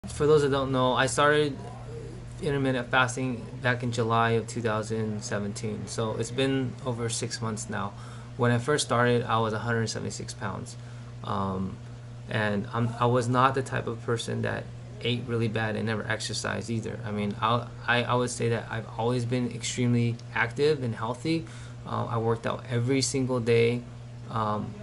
for those that don't know, I started intermittent fasting back in July of 2017. So it's been over 6 months now. When I first started, I was 176 pounds. Um, and I was not the type of person that ate really bad and never exercised either. I mean, I would say that I've always been extremely active and healthy. I worked out every single day. Um,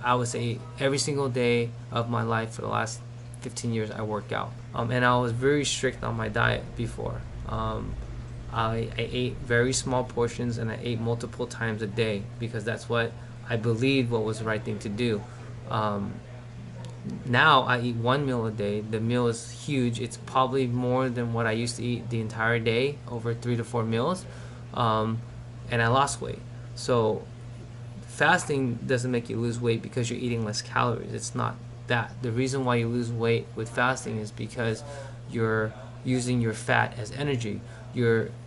I would say every single day of my life for the last 15 years I work out. And I was very strict on my diet before. I ate very small portions and I ate multiple times a day because that's what I believed what was the right thing to do. Um, Now I eat one meal a day. The meal is huge. It's probably more than what I used to eat the entire day, over 3 to 4 meals. And I lost weight. So fasting doesn't make you lose weight because you're eating less calories. It's not that. The reason why you lose weight with fasting is because you're using your fat as energy.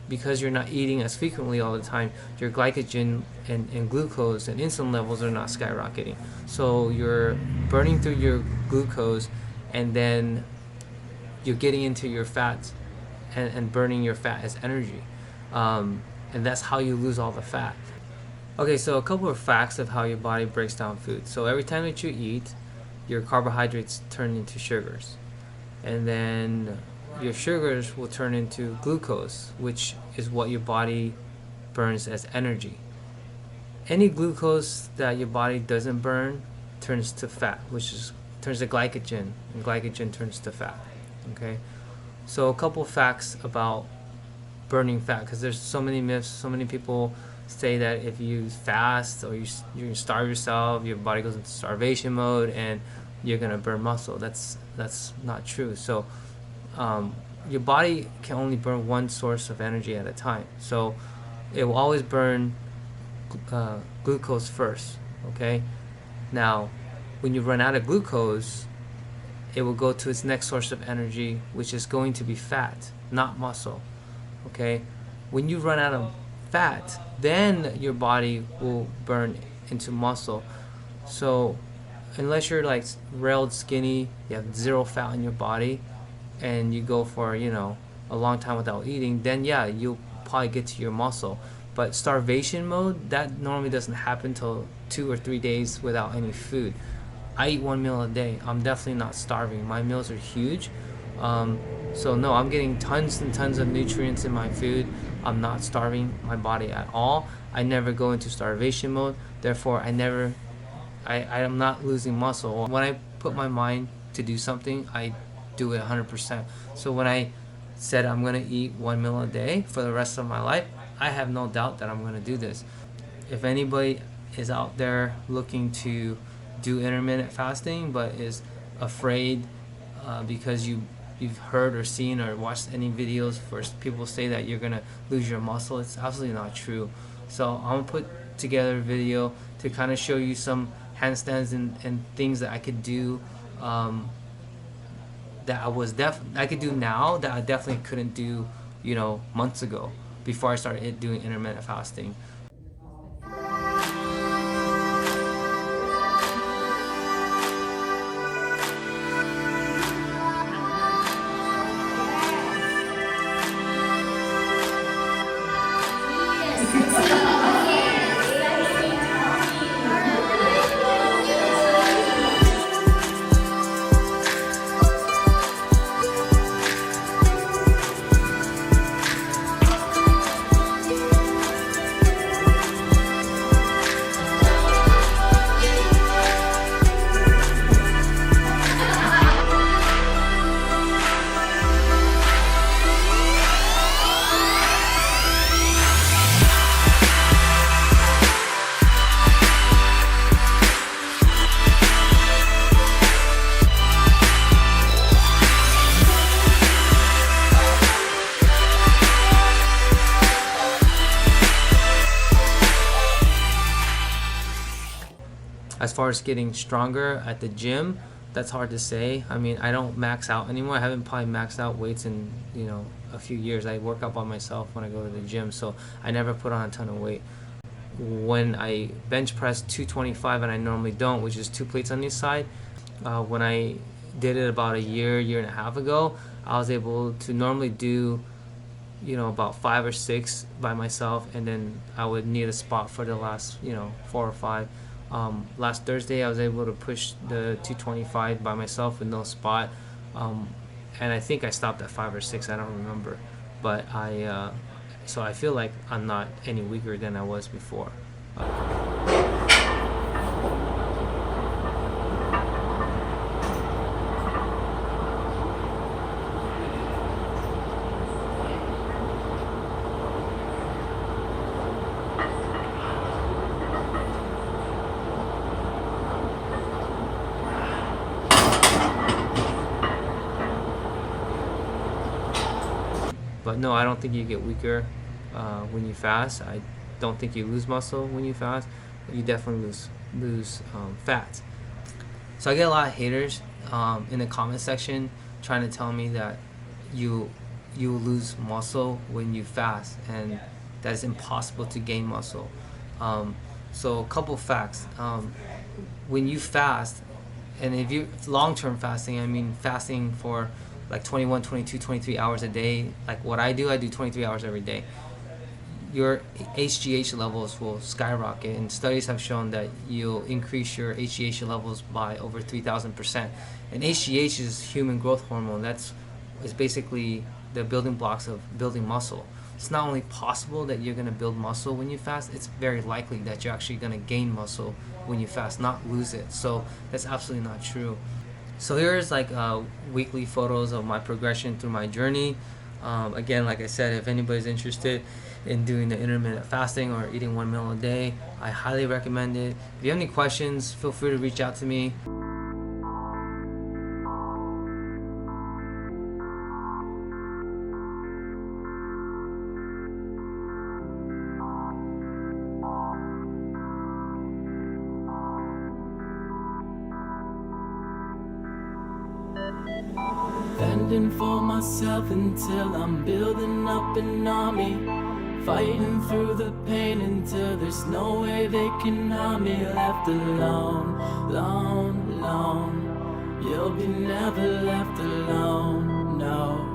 Because you're not eating as frequently all the time, your glycogen and glucose and insulin levels are not skyrocketing. So you're burning through your glucose, and then you're getting into your fats and burning your fat as energy. And that's how you lose all the fat. Okay, so a couple of facts of how your body breaks down food. So every time that you eat, your carbohydrates turn into sugars. And then your sugars will turn into glucose, which is what your body burns as energy. Any glucose that your body doesn't burn turns to fat, turns to glycogen, and glycogen turns to fat. Okay, so a couple facts about burning fat, because there's so many myths. So many people say that if you fast or you starve yourself, your body goes into starvation mode and you're gonna burn muscle. That's not true. So your body can only burn one source of energy at a time. So it will always burn glucose first. Okay. Now, when you run out of glucose, it will go to its next source of energy, which is going to be fat, not muscle. Okay. When you run out of fat, then your body will burn into muscle. So unless you're like railed skinny, you have zero fat in your body, and you go for a long time without eating, then yeah, you'll probably get to your muscle. But starvation mode, that normally doesn't happen till 2 or 3 days without any food. I eat one meal a day. I'm definitely not starving. My meals are huge. So no, I'm getting tons and tons of nutrients in my food. I'm not starving my body at all. I never go into starvation mode. Therefore, I am not losing muscle. When I put my mind to do something, I do it 100%. So when I said I'm going to eat one meal a day for the rest of my life, I have no doubt that I'm going to do this. If anybody is out there looking to do intermittent fasting but is afraid because you've heard or seen or watched any videos where people say that you're going to lose your muscle, it's absolutely not true. So I'm going to put together a video to kind of show you some handstands and things that I could do that I could do now that I definitely couldn't do months ago before I started doing intermittent fasting. As far as getting stronger at the gym, that's hard to say. I mean, I don't max out anymore. I haven't probably maxed out weights in a few years. I work out by myself when I go to the gym, so I never put on a ton of weight. When I bench press 225, and I normally don't, which is 2 plates on each side, when I did it about a year and a half ago, I was able to normally do, about 5 or 6 by myself, and then I would need a spot for the last, 4 or 5. Last Thursday, I was able to push the 225 by myself with no spot, and I think I stopped at 5 or 6. I don't remember, but so I feel like I'm not any weaker than I was before. But no, I don't think you get weaker when you fast. I don't think you lose muscle when you fast. But you definitely lose fat. So I get a lot of haters in the comment section trying to tell me that you lose muscle when you fast, and that it's impossible to gain muscle. So a couple facts. When you fast, and if you long-term fasting, I mean fasting for like 21, 22, 23 hours a day, like what I do 23 hours every day, your HGH levels will skyrocket, and studies have shown that you'll increase your HGH levels by over 3,000%. And HGH is human growth hormone. It's basically the building blocks of building muscle. It's not only possible that you're going to build muscle when you fast, it's very likely that you're actually going to gain muscle when you fast, not lose it. So that's absolutely not true. So here's like weekly photos of my progression through my journey. Again, like I said, if anybody's interested in doing the intermittent fasting or eating 1 meal a day, I highly recommend it. If you have any questions, feel free to reach out to me. Fending for myself until I'm building up an army, fighting through the pain until there's no way they can harm me. Left alone, alone, alone. You'll be never left alone, no.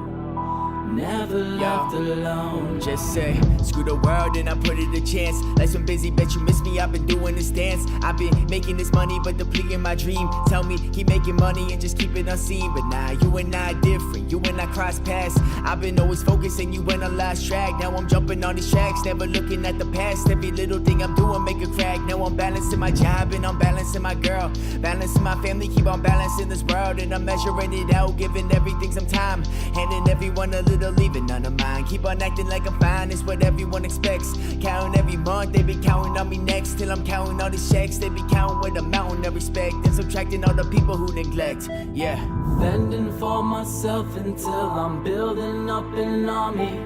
Never left alone. Just say, screw the world and I put it a chance. Life's been busy, bet you miss me, I've been doing this dance. I've been making this money, but depleting my dream. Tell me, keep making money and just keep it unseen. But now you and I different, you and I cross paths. I've been always focusing, you went on lost track. Now I'm jumping on these tracks, never looking at the past. Every little thing I'm doing make a crack. Now I'm balancing my job and I'm balancing my girl, balancing my family, keep on balancing this world. And I'm measuring it out, giving everything some time, handing everyone a little, leaving none of mine. Keep on acting like I'm fine, it's what everyone expects. Counting every month, they be counting on me next. Till I'm counting all the checks, they be counting with a mountain of respect. And subtracting all the people who neglect, yeah. Fending for myself until I'm building up an army,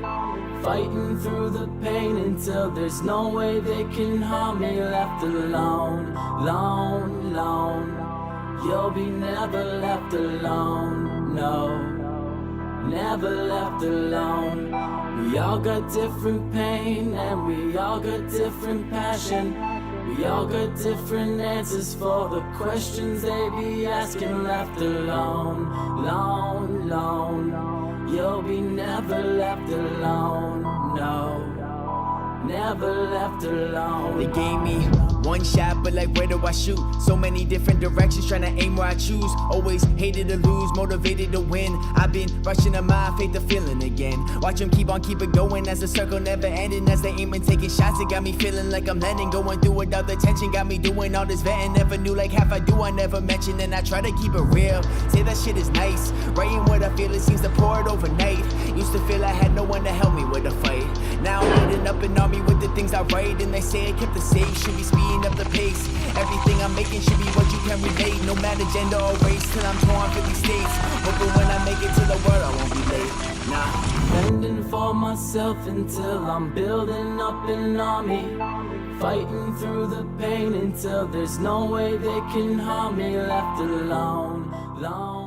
fighting through the pain until there's no way they can harm me. Left alone, alone, alone. You'll be never left alone, no. Never left alone. We all got different pain and we all got different passion. We all got different answers for the questions they be asking. Left alone, alone, alone. You'll be never left alone, no. Never left alone. They gave me one shot, but like where do I shoot? So many different directions, trying to aim where I choose. Always hated to lose, motivated to win. I've been rushing to my faith, the feeling again. Watch them keep it going as the circle never ending. As they aim and taking shots, it got me feeling like I'm landing. Going through without the tension, got me doing all this vetting. Never knew like half I do, I never mentioned. And I try to keep it real, say that shit is nice. Writing what I feel, it seems to pour it overnight. Used to feel I had no one to help me with a fight. Now I'm building up an army with the things I write. And they say I kept the safe, should be speeding up the pace. Everything I'm making should be what you can relate. No matter gender or race, till I'm torn 50 states. Hoping when I make it to the world, I won't be late, nah. Fending for myself until I'm building up an army, fighting through the pain until there's no way they can harm me. Left alone, alone.